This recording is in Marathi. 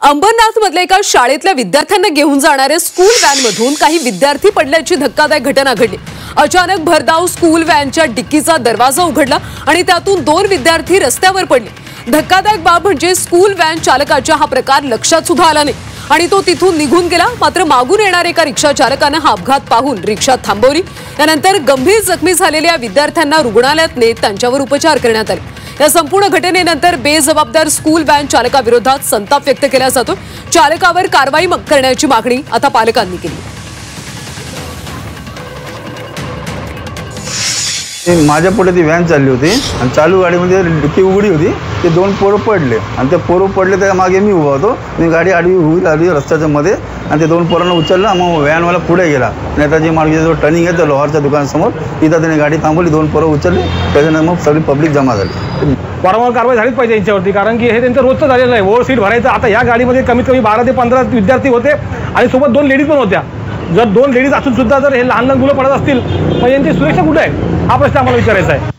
अंबरनाथ मधल्या एका शाळेतल्या विद्यार्थ्यांना घेऊन जाणाऱ्या स्कूल व्हॅन मधून काही विद्यार्थी पडल्याची धक्कादायक घटना घडली। अचानक भरधाव स्कूल व्हॅनच्या डिक्कीचा दरवाजा उघडला आणि त्यातून 2 विद्यार्थी रस्त्यावर पडले। धक्कादायक बाब म्हणजे स्कूल व्हॅन चालकाच्या हा प्रकार लक्षात सुद्धा आला नाही आणि तो तिथून निघून गेला। मात्र मागून येणाऱ्या एका रिक्षा चालकाने हा अपघात पाहून रिक्षा थांबवली। त्यानंतर गंभीर जखमी झालेल्या विद्यार्थ्यांना रुग्णालयात नेत त्यांच्यावर उपचार करण्यात आले। या संपूर्ण घटनेनंतर बेजबाबदार स्कूल व्हॅन चालकाविरोधात संताप व्यक्त केला जातो। चालकावर कारवाई करण्याची मागणी आता पालकांनी केली। माझ्या पुढे ती व्हॅन चालली होती आणि चालू गाडीमध्ये डिक्की उघडी होती। ते 2 पोरं पडले आणि ते पोरं पडले त्या मागे मी उभा होतो। मी गाडी आडवी आली रस्त्याच्या मध्ये आणि ते 2 पोरांना उचललं। मग व्हॅनवाला पुढे गेला। नेताजी मार्गाचा जो टर्निंग आहे त्या लोहारच्या दुकानासमोर तिथं त्याने गाडी थांबवली। 2 पोरं उचलले। त्याच्यानंतर मग सगळी पब्लिक जमा झाली। वारंवार कारवाई झालीच पाहिजे यांच्यावरती, कारण की हे त्यांचं रोजचं झालेलं आहे। ओव्हर सीट भरायचं। आता या गाडीमध्ये कमीत कमी 12 ते 15 विद्यार्थी होते आणि सोबत 2 लेडीज पण होत्या। जर 2 लेडीज असून सुद्धा जर हे लहान लहान मुलं पडत असतील मग यांची सुरक्षा कुठे आहे हा प्रश्न आम्हाला विचारायचा आहे।